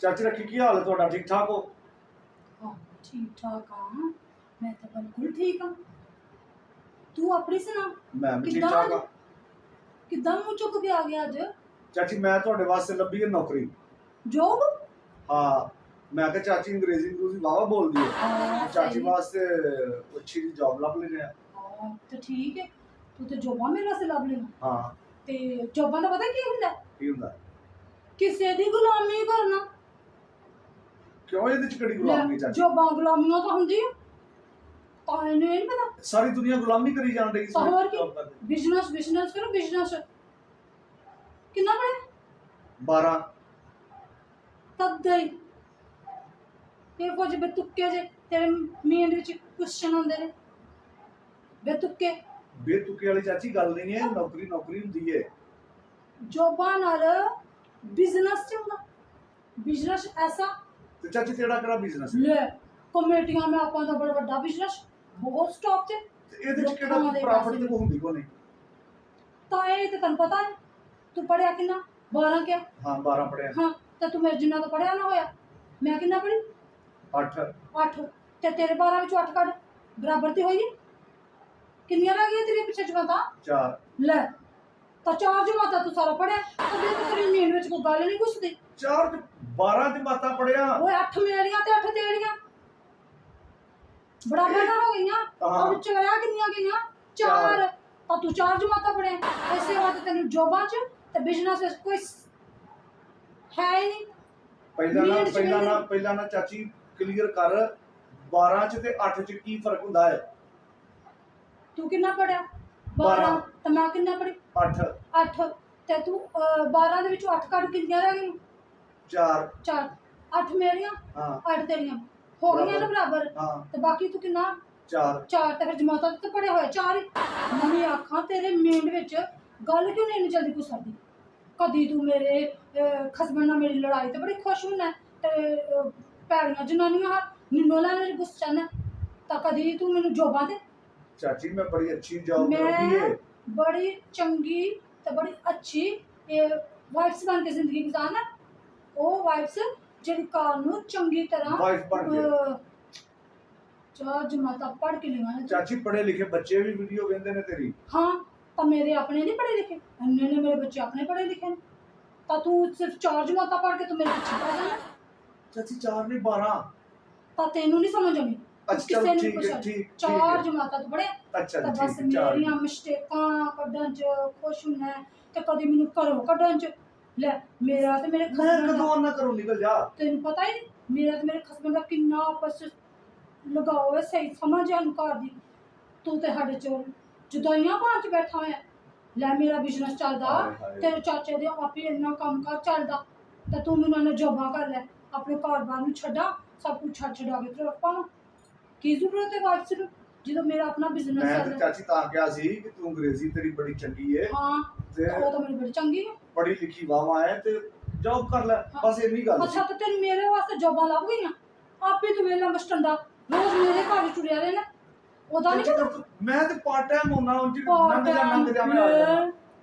ਚਾਚੀ ਰੱਖੀ ਕੀ ਹਾਲ ਹੈ ਤੁਹਾਡਾ? ਠੀਕ ਠਾਕ ਹੋ? ਹਾਂ ਠੀਕ ਠਾਕ ਆ। ਮੈਂ ਤਾਂ ਬਿਲਕੁਲ ਠੀਕ ਆ। ਤੂੰ ਆਪਣੀ ਸੁਣਾ। ਮੈਂ ਵੀ ਠੀਕ ਕਿੱਦਾਂ ਠਾਕ ਆ। ਕਿੱਦਾਂ ਮੂੰਹ ਚੁੱਕ ਕੇ ਆ ਗਿਆ ਅੱਜ? ਚਾਚੀ ਮੈਂ ਤੁਹਾਡੇ ਵਾਸਤੇ ਲੱਭੀ ਹੈ ਨੌਕਰੀ। ਜੋਬ? ਹਾਂ, ਮੈਂ ਕਿਹਾ ਚਾਚੀ ਅੰਗਰੇਜ਼ੀ ਨੂੰ ਵਾਵਾ ਬੋਲਦੀ ਹੈ, ਚਾਚੀ ਵਾਸਤੇ ਅੱਛੀ ਜੀ ਜੌਬ ਲੱਭ ਲੈਣੇ ਆ। ਹਾਂ ਤੇ ਠੀਕ ਹੈ, ਤੂੰ ਤੇ ਜੋਬਾਂ ਮੇਰੇ ਵਾਸਤੇ ਲੱਭ ਲੈਣਾ। ਹਾਂ ਤੇ ਜੋਬਾਂ ਦਾ ਪਤਾ ਕੀ ਹੁੰਦਾ? ਕੀ ਹੁੰਦਾ? ਕਿਸੇ ਦੀ ਗੁਲਾਮੀ ਕਰਨਾ। ਕਿਉਂ ਇਹਦੇ ਚ ਕਿਹੜੀ ਗੁਲਾਮੀ ਚਾਚੀ? ਜੋਬਾਂ ਗੁਲਾਮੀਆਂ ਤਾਂ ਹੁੰਦੀਆਂ, ਤਾਂ ਇਹਨੂੰ ਇਹ ਨਹੀਂ ਪਤਾ। ਸਾਰੀ ਦੁਨੀਆ ਗੁਲਾਮੀ ਕਰੀ ਜਾਣ ਰਹੀ ਤਾਂ ਹੋਰ ਕੀ? ਬਿਜ਼ਨਸ ਕਰੋ ਬਿਜ਼ਨਸ। ਕਿੰਨਾ ਪੜਿਆ? 12। ਤਦ ਹੀ ਇਹ ਕੁਝ ਬੇਤੁਕੇ ਜੇ ਤੇਰੇ ਮਾਈਂਡ ਵਿੱਚ ਕੁਐਸਚਨ ਆਉਂਦੇ ਨੇ। ਬੇਤੁਕੇ ਬੇਤੁਕੇ ਵਾਲੀ ਚਾਚੀ ਗੱਲ ਨਹੀਂ ਹੈ, ਨੌਕਰੀ ਨੌਕਰੀ ਹੁੰਦੀ ਹੈ। ਜੋਬਾਂ ਨਾਲ ਬਿਜ਼ਨਸ ਚੰਗਾ। ਬਿਜ਼ਨਸ ਐਸਾ ਤੇ ਚਾਚੀ ਤੇਰਾ ਕਿਹੜਾ ਬਿਜ਼ਨਸ ਹੈ? ਲੈ ਕਮੇਟੀਆਂ ਮੈਂ ਆਪਾਂ ਦਾ ਬੜਾ ਵੱਡਾ ਬਿਜ਼ਨਸ, ਬਹੁਤ ਸਟਾਕ ਤੇ ਇਹਦੇ ਚ ਕਿਹੜਾ ਪ੍ਰੋਫਿਟ ਤੇ ਹੁੰਦੀ ਕੋ ਨਹੀਂ। ਤਾਂ ਇਹ ਤੇ ਤੈਨੂੰ ਪਤਾ ਹੈ। ਤੂੰ ਪੜਿਆ ਕਿੰਨਾ? 12 ਕਿਆ? ਹਾਂ 12 ਪੜਿਆ। ਹਾਂ ਤੇ ਤੂੰ ਮੇਰੇ ਜਿੰਨਾ ਤਾਂ ਪੜਿਆ ਨਾ ਹੋਇਆ। ਮੈਂ ਕਿੰਨਾ ਪੜੀ? 8। 8 ਤੇ ਤੇਰੇ 12 ਵਿੱਚੋਂ 8 ਕੱਢ, ਬਰਾਬਰ ਤੇ ਹੋਈ ਨਹੀਂ। ਕਿੰਨੀਆਂ ਰਹਿ ਗਈਆਂ ਤੇਰੇ ਪਿੱਛੇ ਜਮਾਤਾਂ? 4। ਲੈ ਤਾਂ 4 ਜਮਾਤਾਂ ਤੂੰ ਸਾਰਾ ਪੜਿਆ, ਉਹਦੇ ਤੇ ਤੇਰੀ ਨੀਂਦ ਵਿੱਚ ਕੋਈ ਗੱਲ ਨਹੀਂ ਘੁਸਦੀ। 4 ਤੇ 12 ਜਮਾਤਾਂ ਪੜਿਆ। ਓਏ 8 ਮੇਰੀਆਂ ਤੇ 8 ਤੇਰੀਆਂ ਬਰਾਬਰ ਨਾ ਹੋ ਗਈਆਂ। ਉਹ ਵਿੱਚੋਂ ਰਹਿ ਕਿੰਨੀਆਂ ਗਈਆਂ? 4। ਤਾਂ ਤੂੰ 4 ਜਮਾਤਾਂ ਪੜਿਆ। ਇਸੇ ਵਾਸਤੇ ਤੈਨੂੰ ਜੋਬਾਂ 'ਚ ਤੇ ਬਿਜ਼ਨਸ ਵਿੱਚ ਕੋਈ ਹੈ ਹੀ ਨਹੀਂ। ਪਹਿਲਾਂ ਨਾ ਚਾਚੀ ਕਲੀਅਰ ਕਰ, 12 ਚ ਤੇ 8 ਚ ਕੀ ਫਰਕ ਹੁੰਦਾ ਹੈ? ਤੂੰ ਕਿੰਨਾ ਪੜਿਆ? 12। ਤੇ ਮੈਂ ਕਿੰਨਾ ਪੜੀ? 8। 8 ਤੇ ਤੂੰ 12 ਦੇ ਵਿੱਚੋਂ 8 ਕੱਢ ਕਿੰਨੀਆਂ ਰਹਿ ਗਈਆਂ? 4। 4। 8 ਮੇਰੀਆਂ, ਹਾਂ 8 ਤੇਰੀਆਂ ਹੋ ਗਈਆਂ ਨਾ ਬਰਾਬਰ। ਹਾਂ ਤੇ ਬਾਕੀ ਤੂੰ ਕਿੰਨਾ? 4। 4 ਤੇ ਫਿਰ ਜਮਾਤਾਂ ਤੇ ਪੜਿਆ ਹੋਇਆ 4 ਹੀ। ਨਵੀਂ ਆਖਾਂ ਤੇਰੇ ਮਾਈਂਡ ਵਿੱਚ ਗੱਲ ਕਿਉਂ ਨਹੀਂ ਇੰਨੀ ਜਲਦੀ ਘੁਸਦੀ? ਕਦੀ ਤੂੰ ਮੇਰੇ ਹਸਬੈਂਡ ਨਾਲ ਮੇਰੀ ਲੜਾਈ ਤੇ ਬੜੀ ਖੁਸ਼ ਹੁੰਦਾ ਤੇ ਭੈੜੀਆਂ ਜਨਾਨੀਆਂ ਨਿੰਨੋ ਲੈਣ ਵਿੱਚ ਗੁੱਸਾ ਨਾ, ਤਾਂ ਕਦੀ ਤੂੰ ਮੈਨੂੰ ਜੋਬਾਂ ਤੇ। ਚਾਚੀ ਮੈਂ ਬੜੀ ਅੱਛੀ ਜੌਬ ਮੈਂ ਲੱਗੀ ਹੈ। ਬੜੀ ਚੰਗੀ ਤੇ ਬੜੀ ਅੱਛੀ ਵਾਈਫਸ ਬਣ ਕੇ ਜ਼ਿੰਦਗੀ ਗੁਜ਼ਾਰਨਾ। ਉਹ ਵਾਈਫਸ ਜਿਹੜੀ ਘਰ ਨੂੰ ਚੰਗੀ ਤਰ੍ਹਾਂ ਵਾਈਫ ਬਣ ਕੇ 4 ਜਮਾਤਾਂ ਪੜ੍ਹ ਕੇ ਲਿਆਉਣਾ ਨੇ। ਚਾਚੀ ਪੜ੍ਹੇ ਲਿਖੇ ਬੱਚੇ ਵੀ ਵੀਡੀਓ ਵੇਖਦੇ ਨੇ ਤੇਰੀ। ਹਾਂ ਤਾਂ ਮੇਰੇ ਆਪਣੇ ਨਹੀਂ ਪੜ੍ਹੇ ਲਿਖੇ, ਇੰਨੇ ਨੇ ਮੇਰੇ ਬੱਚੇ ਆਪਣੇ ਪੜ੍ਹੇ ਲਿਖੇ ਨੇ। ਤਾਂ ਤੂੰ ਸਿਰਫ 4 ਜਮਾਤਾਂ ਪੜ੍ਹ ਕੇ ਤੂੰ ਮੇਰੇ ਪਿੱਛੇ ਪੈ ਜਾਣਾ। ਚਾਚੀ 4 ਨਹੀਂ 12। ਤਾਂ ਤੈਨੂੰ ਨਹੀਂ ਸਮਝ ਆਉਣੀ। ਅੱਛਾ ਠੀਕ ਹੈ, ਠੀਕ 4 ਜਮਾਤਾਂ ਤੂੰ ਪੜ੍ਹਿਆ। ਅੱਛਾ ਤਾਂ ਬਸ ਠੀਕ ਹੈ। ਮੇਰੀਆਂ ਮਿਸਟੇਕਾਂ ਕੱਢਣ 'ਚ ਖੁਸ਼ ਹੁੰਦਾ ਤੇ ਕਦੀ ਮੈਨੂੰ ਘਰੋਂ ਕੱਢਣ 'ਚ। ਲੈ ਮੇਰਾ ਤੇ ਮੇਰੇ ਮੈਂ ਕਦੋਂ ਨਾ ਘਰੋਂ ਨਿਕਲ ਜਾ। ਤੈਨੂੰ ਪਤਾ ਹੀ ਨਹੀਂ ਮੇਰਾ ਤੇ ਮੇਰੇ ਹਸਬੈਂਡ ਦਾ ਕਿੰਨਾ ਆਪਸ 'ਚ ਲਗਾਓ ਹੈ, ਸਹੀ ਸਮਝ ਆ ਘਰ ਦੀ। ਤੂੰ ਤੇ ਸਾਡੇ 'ਚ ਜੁਦਾਈਆਂ ਭਾਂ 'ਚ ਬੈਠਾ ਹੋਇਆ। ਲੈ ਮੇਰਾ ਬਿਜ਼ਨਸ ਚੱਲਦਾ, ਤੇਰੇ ਚਾਚੇ ਦੇ ਆਪੇ ਇੰਨਾ ਕੰਮ ਕਾਰ ਚੱਲਦਾ ਤੇ ਤੂੰ ਮੈਨੂੰ ਇਹਨਾਂ ਜੋਬਾਂ ਕਰ ਲੈ। ਆਪਣੇ ਘਰ-ਬਾਰ ਨੂੰ ਛੱਡਾਂ, ਸਭ ਕੁਝ ਛੱਡ ਕੇ ਤੇ ਰੱਖਾਂ। ਕੀ ਜ਼ਰੂਰਤ ਹੈ ਵਾਪਸ ਨੂੰ ਜਦੋਂ ਮੇਰਾ ਆਪਣਾ ਬਿਜ਼ਨਸ ਮੈਂ ਚੱਲਦਾ? ਤੇ ਚਾਚੀ ਤਾਂ ਕਿਹਾ ਸੀ ਕਿ ਤੂੰ ਅੰਗਰੇਜ਼ੀ ਤੇਰੀ ਬੜੀ ਚੰਗੀ ਹੈ। ਹਾਂ ਤੇ ਉਹ ਤਾਂ ਮੇਰੀ ਬੜੀ ਚੰਗੀ ਹੈ। ਪੜ੍ਹੀ ਲਿਖੀ ਵਾਵਾ ਹੈ ਤੇ ਜੌਬ ਕਰ ਲੈ, ਬਸ ਇੰਨੀ ਗੱਲ ਸੀ। ਅੱਛਾ ਤੇ ਤੈਨੂੰ ਮੇਰੇ ਵਾਸਤੇ ਜੋਬਾਂ ਲੱਭ ਗਈਆਂ? ਆਪੇ ਤੂੰ ਵੇਲਾ ਮਸਟੰਡਾ ਰੋਜ਼ ਮੇਰੇ ਘਰ ਵਿੱਚ ਟੁਰਿਆ ਰਹਿਣਾ। ਉਹਦਾ ਨਹੀਂ ਪਤਾ ਮੈਂ ਤੇ ਪਾਰਟ ਟਾਈਮ ਹੋਣਾ, ਉਂਝ ਨੰਗ ਜਾ ਮੈਂ ਆ ਜਾਣਾ।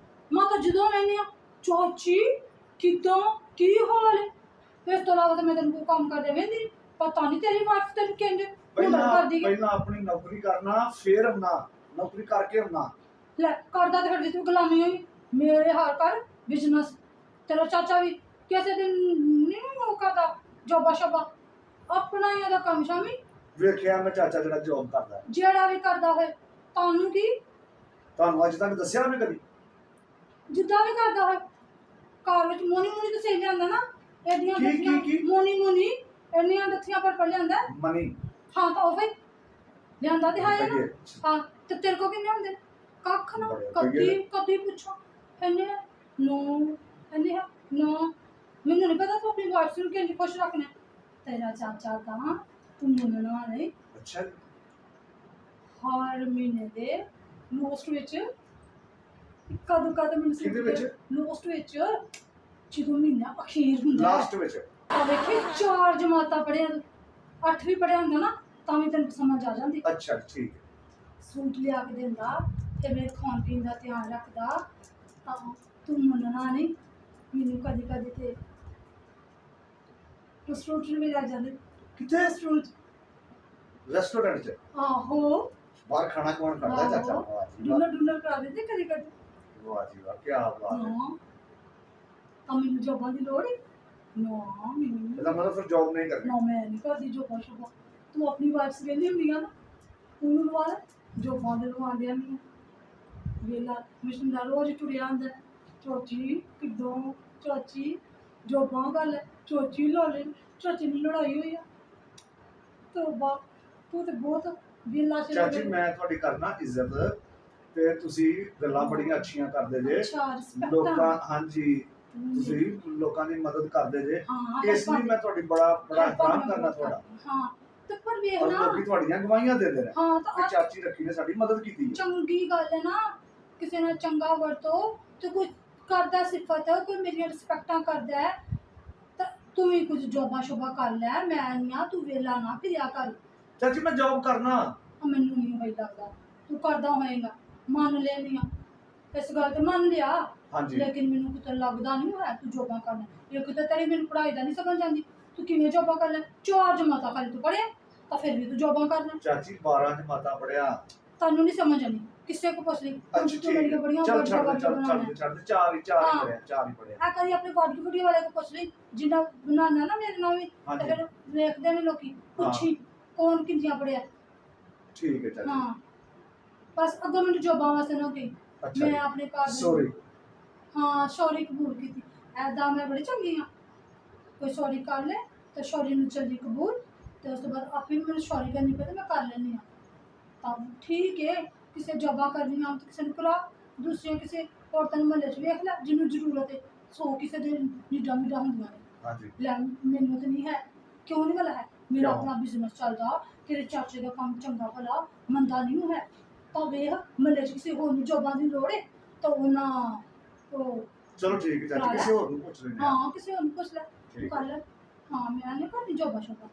ਮੈਂ ਤਾਂ ਜਦੋਂ ਮੈਨੇ ਚਾਚੀ ਕਿੱਦਾਂ ਕੀ ਹਾਲ ਹੈ, ਇਸ ਤੋਂ ਇਲਾਵਾ ਤਾਂ ਮੈਂ ਤੈਨੂੰ ਕੋਈ ਕੰਮ ਕਰਦੇ ਵੇਂਦੀ ਪਤਾ ਨਹੀਂ ਤੇਰੀ ਵਾਈਫ ਤੈਨੂੰ ਕਹਿੰਦੇ ਪਹਿਲਾਂ ਆਪਣੀ ਨੌਕਰੀ ਕਰਨਾ, ਫਿਰ ਆਉਣਾ, ਨੌਕਰੀ ਕਰਕੇ ਆਉਣਾ। ਲੈ ਕਰਦਾ ਤੇ ਫਿਰ ਤੂੰ ਗੁਲਾਮੀ ਹੋਈ। ਮੇਰੇ ਹਾਲ ਕਰ ਬਿਜ਼ਨਸ। ਤੇਰਾ ਚਾਚਾ ਵੀ ਕਿਸੇ ਦਿਨ ਨਹੀਂ ਉਹ ਕਰਦਾ ਜੋਬਾ ਸ਼ੋਬਾ, ਆਪਣਾ ਹੀ ਉਹਦਾ ਕੰਮ ਸ਼ਾਮੀ। ਵੇਖਿਆ ਮੈਂ ਚਾਚਾ ਜਿਹੜਾ ਜੌਬ ਕਰਦਾ, ਜਿਹੜਾ ਵੀ ਕਰਦਾ ਹੋਏ ਤੁਹਾਨੂੰ ਕੀ? ਤੁਹਾਨੂੰ ਅੱਜ ਤੱਕ ਦੱਸਿਆ ਉਹਨੇ ਕਦੀ? ਜਿੱਦਾਂ ਵੀ ਕਰਦਾ ਹੋਏ ਘਰ ਵਿੱਚ ਮੋਨੀ ਤਾਂ ਸਹੀ ਲਿਆਂਦਾ ਨਾ। ਇਹਦੀਆਂ ਦੱਥੀਆਂ ਮੋਨੀ ਇੰਨੀਆਂ ਦੱਥੀਆਂ ਪਰ ਲਿਆਂਦਾ ਮਨੀ। ਹਾਂ ਤਾਂ ਉਹ ਫਿਰ ਲਿਆਂਦਾ ਤੇ ਹੈ ਨਾ। ਹਾਂ ਤੇ ਤੇਰੇ ਕੋ ਕਿੰਨੇ ਹੁੰਦੇ? ਕੱਖ ਨਾ। ਕਦੀ ਪੁੱਛੋ ਇਹਨੇ ਨੋ ਇਹਨੇ ਨੋ। ਮੈਨੂੰ ਨਹੀਂ ਪਤਾ ਤੂੰ ਆਪਣੀ ਵਾਈਫ ਨੂੰ ਕਿੰਨੀ ਖੁਸ਼ ਰੱਖਣਾ। ਤੇਰਾ ਚਾਚਾ ਤਾਂ ਤੂੰ ਮੰਨਣਾ ਨਹੀਂ। ਅੱਛਾ ਹਰ ਮਹੀਨੇ ਦੇ ਲੋਸਟ ਵਿੱਚ ਕਦੋਂ ਮੈਨੂੰ ਲੋਸਟ ਵਿੱਚ ਜਦੋਂ ਮਹੀਨਾ ਅਖੀਰ ਹੁੰਦਾ ਲਾਸਟ ਵਿੱਚ ਆ ਵੇਖੀ 4 ਜਮਾਤਾਂ ਪੜ੍ਹਿਆ, 8 ਵੀ ਪੜ੍ਹਿਆ ਹੁੰਦਾ ਨਾ ਤਾਂ ਵੀ ਤੈਨੂੰ ਸਮਝ ਆ ਜਾਂਦੀ। ਅੱਛਾ ਠੀਕ ਹੈ। ਸੂਟ ਲਿਆ ਕੇ ਦਿੰਦਾ ਤੇ ਮੇਰੇ ਖਾਣ ਪੀਣ ਦਾ ਧਿਆਨ ਰੱਖਦਾ ਤਾਂ ਤੂੰ ਮੰਨਣਾ ਨਹੀਂ। ਮੈਨੂੰ ਕਦੀ ਤੇ ਉਸ ਫਰੂਟ ਨੂੰ ਵੀ ਲੈ ਜਾਂਦੇ ਕਿੱਥੇ? ਉਸ ਫਰੂਟ ਰੈਸਟੋਰੈਂਟ 'ਚ ਆਹੋ ਬਾਹਰ ਖਾਣਾ ਕੌਣ ਖਾਂਦਾ ਚਾਚਾ? ਵਾਹ ਜੀ ਵਾਹ, ਡਿਨਰ ਕਰਾ ਦਿੰਦੇ ਕਦੀ ਕਦੀ ਵਾਹ ਜੀ ਵਾਹ, ਕੀ ਬਾਤ ਹੈ। ਹਾਂ ਤਾਂ ਮੈਨੂੰ ਜੋਬਾਂ ਦੀ ਲੋੜ ਹੈ ਨਾ ਮੈਨੂੰ ਇਹਦਾ ਮਤਲਬ ਫਿਰ ਜੌਬ ਨਹੀਂ ਕਰਨੀ। ਨਾ ਮੈਂ ਨਹੀਂ ਕਰਦੀ ਜੋਬਾਂ ਸ਼ੋਬਾਂ ਤੂੰ ਆਪਣੀ ਵਾਈਫ ਸੇ ਕਹਿੰਦੀ ਹੁੰਦੀ ਆ ਨਾ ਉਹਨੂੰ ਲਵਾ ਲੈ ਜੋਬਾਂ ਦੇ ਲਵਾਉਂਦੇ ਨਹੀਂ ਵੇਲਾ ਮਿਸ਼ਨ ਰੋਜ਼ ਟੁਰਿਆ ਹੁੰਦਾ ਚਾਚੀ ਕਿੱਦੋਂ ਚਾਚੀ ਜੋਬਾਂ ਗੱਲ ਚਾਚੀ ਲਾ ਲੈ ਚਾਚੀ ਨੂੰ ਲੜਾਈ ਹੋਈ ਆ ਤੋਬਾ ਤੂੰ ਤੇ ਬਹੁਤ ਵੇਲਾ ਚਾਚੀ ਮੈਂ ਤੁਹਾਡੀ ਕਰਨਾ ਇੱਜ਼ਤ, ਤੇ ਤੁਸੀਂ ਗੱਲਾਂ ਬੜੀਆਂ ਅੱਛੀਆਂ ਕਰਦੇ ਜੇ ਅੱਛਾ ਰਿਸਪੈਕਟ ਲੋਕਾਂ, ਹਾਂਜੀ ਤੁਸੀਂ ਲੋਕਾਂ ਦੀ ਮਦਦ ਕਰਦੇ ਜੇ, ਹਾਂ ਇਸ ਲਈ ਮੈਂ ਤੁਹਾਡੀ ਬੜਾ ਇਤਰਾਮ ਕਰਨਾ ਤੁਹਾਡਾ। ਹਾਂ ਤੇ ਪਰ ਵੇਖ ਔਰ ਨਾ ਲੋਕੀ ਤੁਹਾਡੀਆਂ ਗਵਾਹੀਆਂ ਦਿੰਦੇ ਨੇ ਹਾਂ ਕਿ ਤਾਂ ਚਾਚੀ ਰੱਖੀ ਨੇ ਸਾਡੀ ਮਦਦ ਕੀਤੀ ਹੈ। ਚੰਗੀ ਗੱਲ ਹੈ ਨਾ ਕਿਸੇ ਨਾਲ ਚੰਗਾ ਵਰਤੋ ਤੇ ਕੋਈ ਕਰਦਾ ਸਿਫਤ ਕੋਈ ਮੇਰੀਆਂ ਰਿਸਪੈਕਟਾਂ ਕਰਦਾ ਹੈ ਤਾਂ ਤੂੰ ਵੀ ਕੁਝ ਜੋਬਾਂ ਸ਼ੋਬਾਂ ਕਰ ਲੈ ਮੈਂ ਨਹੀਂ ਆ ਤੂੰ ਵੇਲਾ ਨਾ ਫਿਰਿਆ ਕਰ ਚਾਚੀ ਮੈਂ ਜੌਬ ਕਰਨਾ। ਮੈਨੂੰ ਨਹੀਂ ਹੋਈ ਲੱਗਦਾ ਤੂੰ ਕਰਦਾ ਹੋਏਗਾ ਮੰਨ ਲੈਨੀ ਆ ਇਸ ਗੱਲ ਤੇ ਮੰਨ ਲਿਆ ਹਾਂਜੀ ਲੇਕਿਨ ਮੈਨੂੰ ਕਿਤੇ ਲੱਗਦਾ ਨਹੀਂ ਹੈ ਤੂੰ ਜੋਬਾਂ ਕਰਨਾ ਇਹ ਕਿਤੇ ਤੇਰੀ ਮੈਨੂੰ ਪੜ੍ਹਾਈ ਦਾ ਨਹੀਂ ਸਮਝ ਆਉਂਦੀ ਤੂੰ ਕਿਵੇਂ ਜੋਬਾਂ ਕਰ ਲੈ 4 ਜਮਾਤਾਂ ਖਾਲੀ ਤੂੰ ਪੜ੍ਹਿਆ ਤਾਂ ਫਿਰ ਵੀ ਤੂੰ ਜੋਬਾਂ ਕਰਨਾ ਚਾਚੀ 12 ਜਮਾਤਾਂ ਪੜਿਆ। ਤੁਹਾਨੂੰ ਨਹੀਂ ਸਮਝ ਆਉਂਦੀ ਕਿਸੇ ਕੋ ਪੁੱਛ ਲਈ ਅੱਛਾ ਤੂੰ ਮੇਰੀਆਂ ਬੜੀਆਂ ਚੱਲ ਵੱਡੀਆਂ ਛੱਡ ਵੱਡੀਆਂ ਚੱਲ ਬਣਾਉਣਾ ਛੱਡ ਛੱਡ ਚਾਰ ਹੀ ਹਾਂ। ਪੜਿਆ, 4 ਹੀ ਪੜਿਆ। ਆ ਕਦੀ ਆਪਣੇ ਬਾਡੀ ਵੀਡੀਓ ਵਾਲੇ ਕੋ ਪੁੱਛ ਲਈ ਜਿੰਨਾ ਬਣਾਉਣਾ ਨਾ ਮੇਰੇ ਨਾਲ ਵੀ ਤੇ ਹਾਂਜੀ ਫਿਰ ਵੇਖਦੇ ਨੇ ਲੋਕੀ ਪੁੱਛੀ ਕੌਣ ਕਿੰਨੀਆਂ ਪੜਿਆ ਠੀਕ ਹੈ ਚਾਚੀ। ਹਾਂ ਬਸ ਅੱਗੋਂ ਮੈਨੂੰ ਜੋਬਾਂ ਵਾਸਤੇ ਨਾ ਕਹੀ ਅੱਛਾ ਮੈਂ ਆਪਣੇ ਘਰ ਦੇ ਸੌਰੀ। ਹਾਂ ਸੌਰੀ ਕਬੂਲ ਕੀਤੀ ਐਦਾਂ ਮੈਂ ਬੜੀ ਚੰਗੀ ਹਾਂ ਕੋਈ ਸੌਰੀ ਕਰ ਲੈ ਤੇ ਸੌਰੀ ਨੂੰ ਜਲਦੀ ਕਬੂਲ ਤੇ ਉਸ ਤੋਂ ਬਾਅਦ ਆਪੇ ਨੂੰ ਮੈਨੂੰ ਸੌਰੀ ਕਰਨੀ ਪਵੇ ਮੈਂ ਕਰ ਲੈਂਦੀ ਹਾਂ ਤਾਂ ਠੀਕ ਹੈ ਕਿਸੇ ਜੋਬਾਂ ਕਰਨੀਆਂ ਤੇ ਕਿਸੇ ਨੂੰ ਕਰਾ ਦੂਸਰੀਆਂ ਕਿਸੇ ਔਰਤਾਂ ਨੂੰ ਮਹੱਲੇ 'ਚ ਵੇਖ ਲੈ ਜਿਹਨੂੰ ਜ਼ਰੂਰਤ ਹੈ ਸੋ ਕਿਸੇ ਦੇ ਨਿੱਡਾ ਮਿੱਡਾ ਹੁੰਦੀਆਂ ਨੇ ਹਾਂਜੀ ਲੈ ਮੈਨੂੰ ਤਾਂ ਨਹੀਂ ਹੈ ਕਿਉਂ ਨਹੀਂ ਭਲਾ ਹੈ ਮੇਰਾ ਕਿਉਂ? ਆਪਣਾ ਬਿਜ਼ਨਸ ਚੱਲਦਾ ਤੇਰੇ ਚਾਚੇ ਦਾ ਕੰਮ ਚੰਗਾ ਭਲਾ ਮੰਦਾ ਨਹੀਂ ਹੈ ਤਾਂ ਵੇਖ ਮਹੱਲੇ 'ਚ ਕਿਸੇ ਹੋਰ ਨੂੰ ਜੋਬਾਂ ਦੀ ਲੋੜ ਹੈ ਤਾਂ ਉਹਨਾਂ ਉਹ ਚਲੋ ਠੀਕ ਹੈ ਚਾਚੀ, ਕਿਸੇ ਹੋਰ ਨੂੰ ਪੁੱਛ ਲੈਂਦੇ ਹਾਂ। ਹਾਂ ਕਿਸੇ ਹੋਰ ਨੂੰ ਪੁੱਛ ਲੈ ਤੂੰ ਠੀਕ ਕਰ ਲੈ ਹਾਂ ਮੈਂ ਨਹੀਂ ਕਰਦੀ ਜੋਬਾਂ ਸ਼ੋਬਾਂ